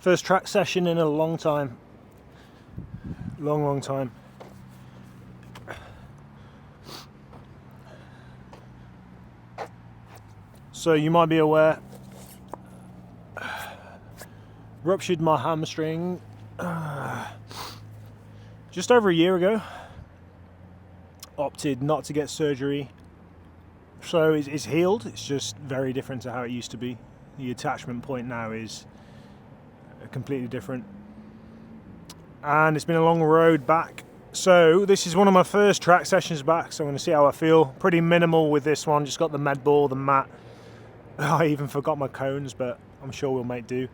First track session in a long time. Long time. So you might be aware, ruptured my hamstring just over a year ago. Opted not to get surgery. So it's healed. It's just very different to how it used to be. The attachment point now is completely different. And it's been a long road back. So this is one of my first track sessions back. So I'm going to see how I feel. Pretty minimal with this one. Just got the med ball, the mat. I even forgot my cones, but I'm sure we'll make do.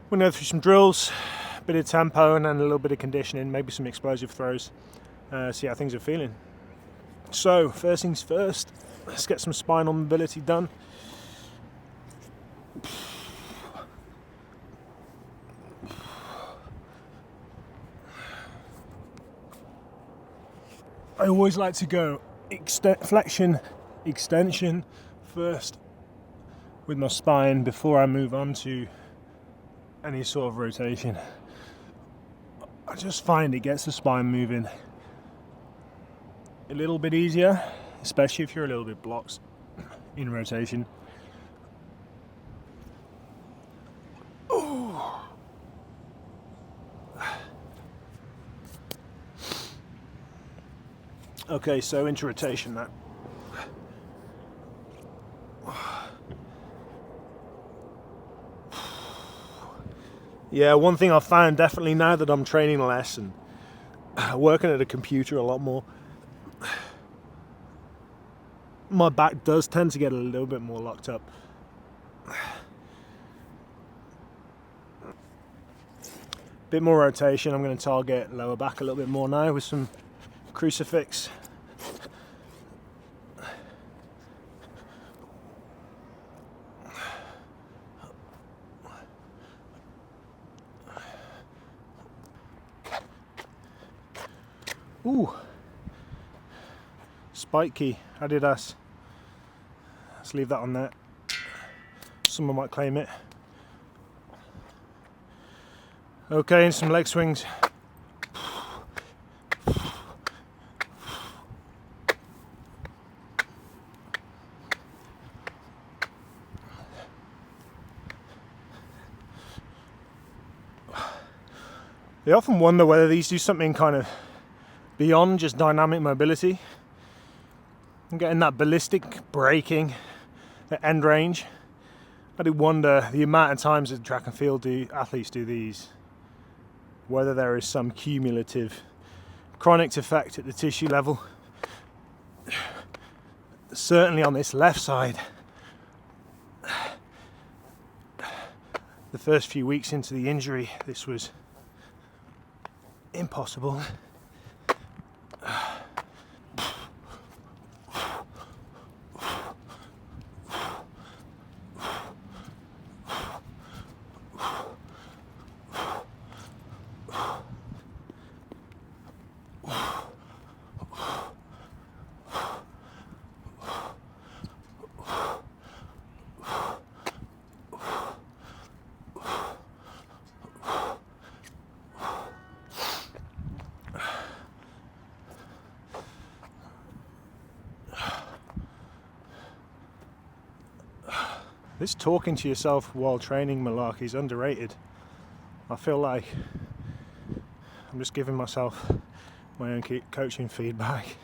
We'll go through some drills, a bit of tempo, and then a little bit of conditioning, maybe some explosive throws. See how things are feeling. So first things first, let's get some spinal mobility done. I always like to go flexion, extension first with my spine before I move on to any sort of rotation. I just find it gets the spine moving a little bit easier, especially if you're a little bit blocked in rotation. Okay, so into rotation now. Yeah, one thing I've found definitely now that I'm training less and working at a computer a lot more, my back does tend to get a little bit more locked up. Bit more rotation. I'm going to target lower back a little bit more now with some crucifix. Ooh, spike key, Adidas. Let's leave that on there. Someone might claim it. Okay, and some leg swings. They often wonder whether these do something kind of beyond just dynamic mobility and getting that ballistic braking at end range. I do wonder the amount of times at track and field athletes do these, whether there is some cumulative chronic effect at the tissue level. Certainly on this left side, the first few weeks into the injury, this was impossible. This talking to yourself while training malarkey is underrated. I feel like I'm just giving myself my own coaching feedback.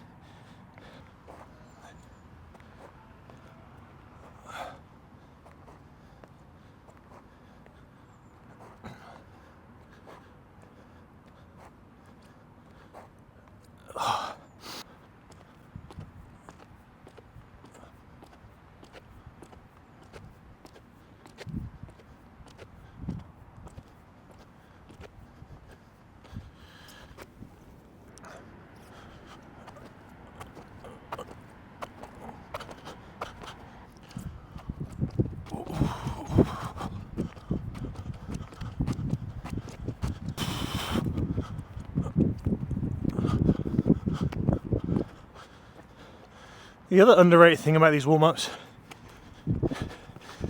The other underrated thing about these warm-ups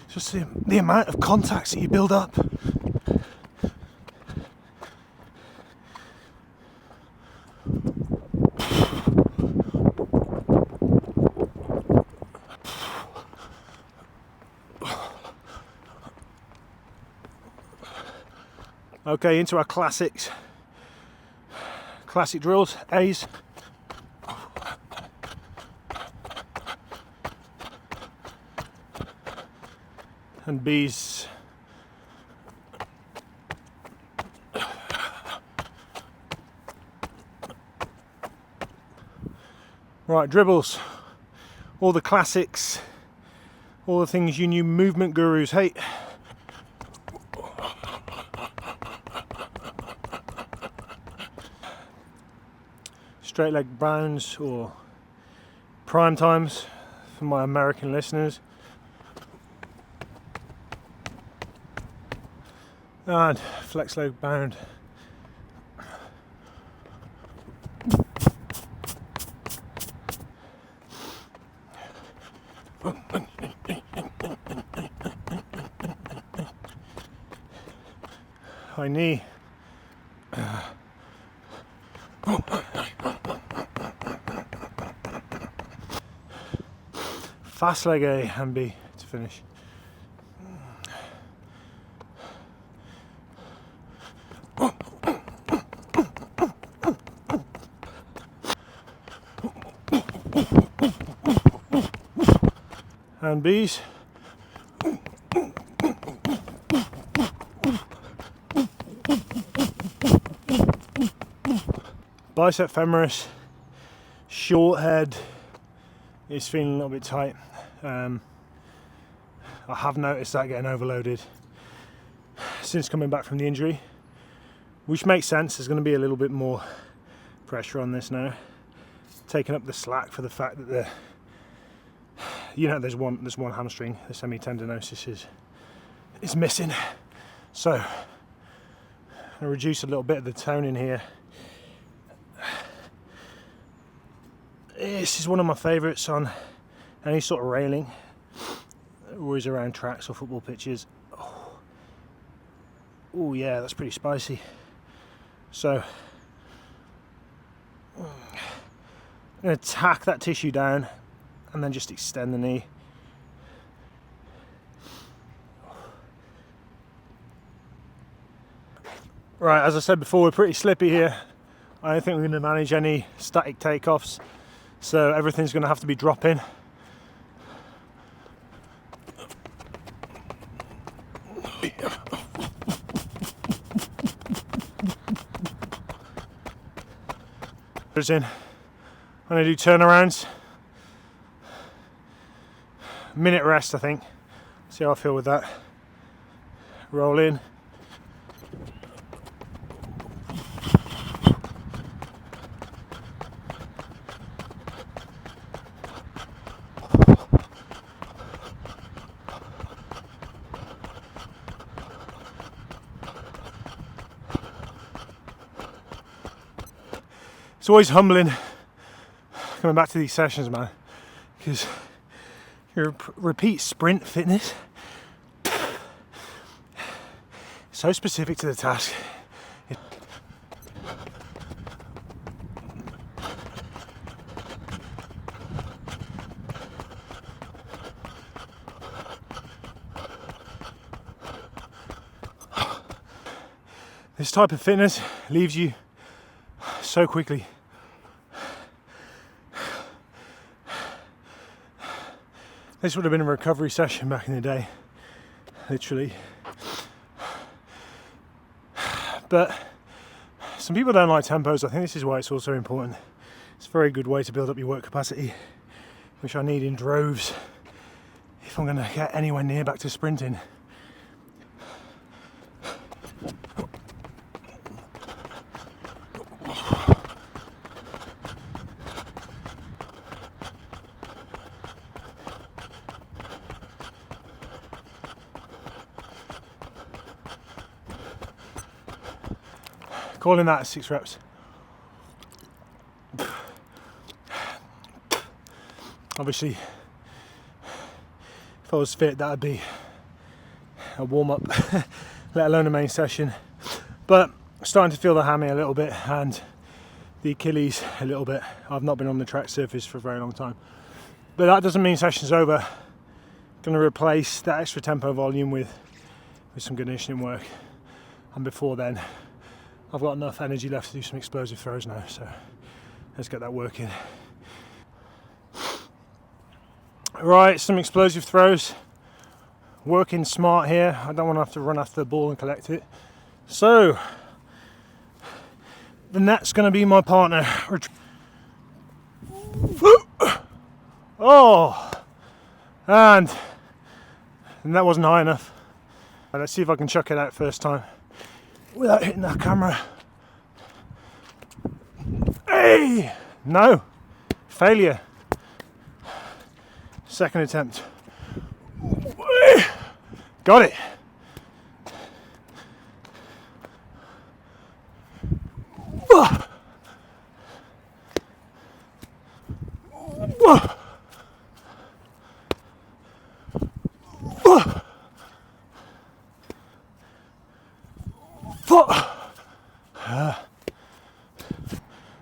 is just the amount of contacts that you build up Okay, into our classics. Classic drills, A's. And B's. Right, dribbles. All the classics. All the things you new movement gurus hate. Straight leg bounds or prime times for my American listeners. And flex leg bound. High knee. Fast leg A and B to finish. And B's. Bicep femoris, short head is feeling a little bit tight. I have noticed that getting overloaded since coming back from the injury, which makes sense. There's going to be a little bit more pressure on this now, taking up the slack for the fact that there's one hamstring, the semitendinosus is missing. So I reduce a little bit of the tone in here. This is one of my favourites on any sort of railing, always around tracks or football pitches. Oh yeah, that's pretty spicy. So I'm going to tack that tissue down and then just extend the knee. Right, as I said before, we're pretty slippy here. I don't think we're going to manage any static takeoffs, so everything's going to have to be drop-in. In. I'm going to do turnarounds. Minute rest, I think. See how I feel with that. Roll in. It's always humbling coming back to these sessions, man, because your repeat sprint fitness, so specific to the task. This type of fitness leaves you so quickly. This would have been a recovery session back in the day, literally. But some people don't like tempos. I think this is why it's also important. It's a very good way to build up your work capacity, which I need in droves if I'm going to get anywhere near back to sprinting. Calling that 6 reps. Obviously, if I was fit, that would be a warm-up, let alone a main session. But starting to feel the hammy a little bit and the Achilles a little bit. I've not been on the track surface for a very long time. But that doesn't mean session's over. Going to replace that extra tempo volume with some conditioning work. and before then I've got enough energy left to do some explosive throws now, so let's get that working. Right, some explosive throws. Working smart here. I don't want to have to run after the ball and collect it. So the net's going to be my partner. Oh, and that wasn't high enough. Let's see if I can chuck it out first time without hitting that camera. Hey! No! Failure. Second attempt. Got it!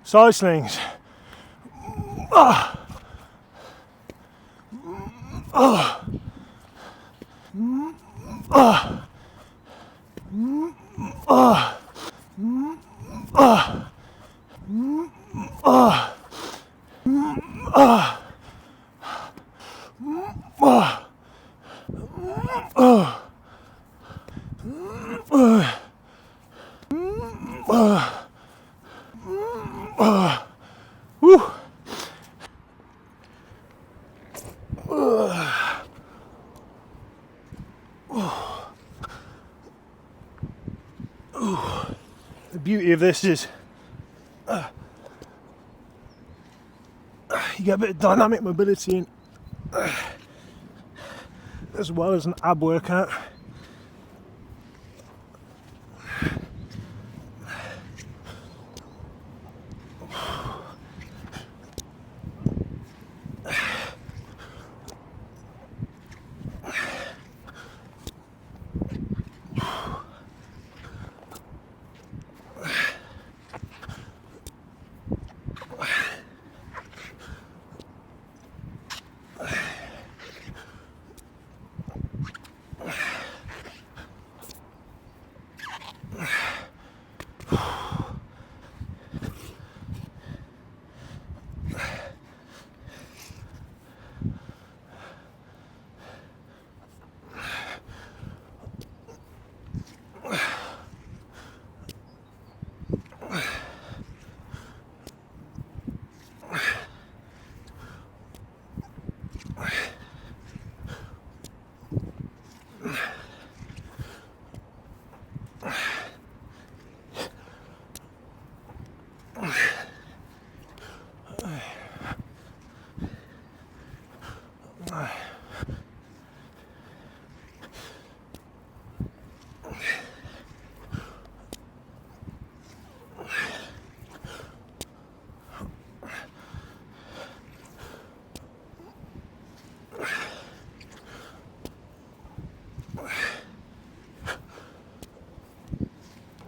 Side slings. The beauty of this is you get a bit of dynamic mobility in, as well as an ab workout.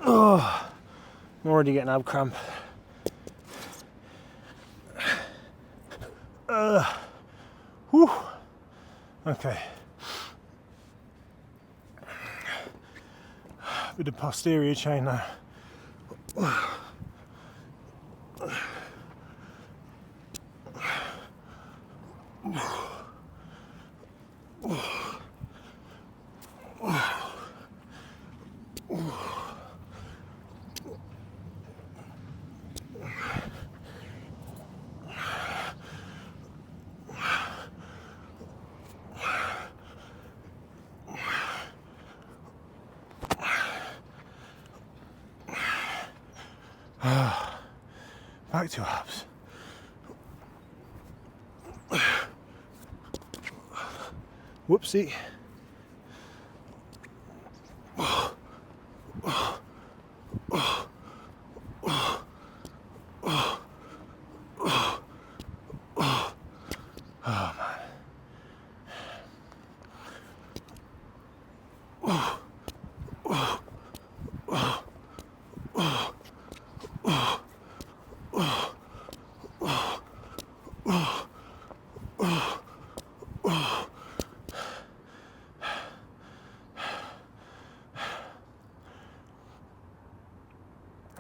Oh, I'm already getting ab cramp. Whew. Okay. With the posterior chain now. Back to abs. Whoopsie.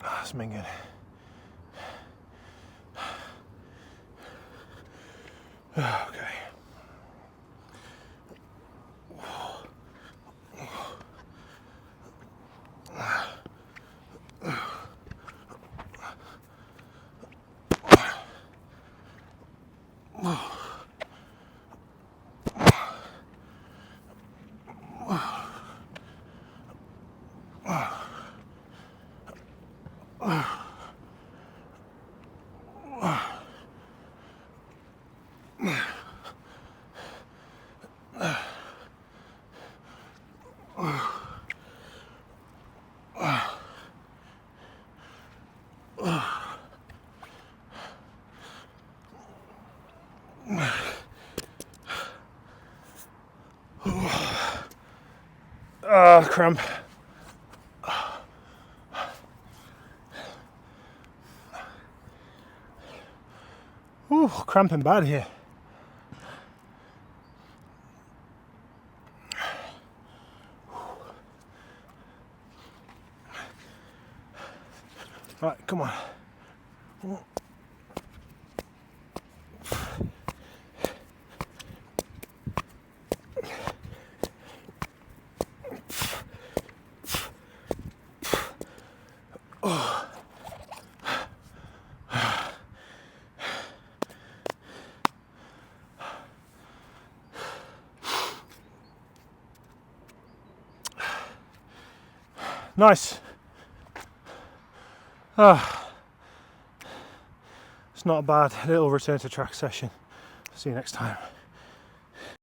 That's minging. Okay. Cramp. Ooh, cramping bad here. Right, come on. Nice. It's not a bad little return to track session. See you next time.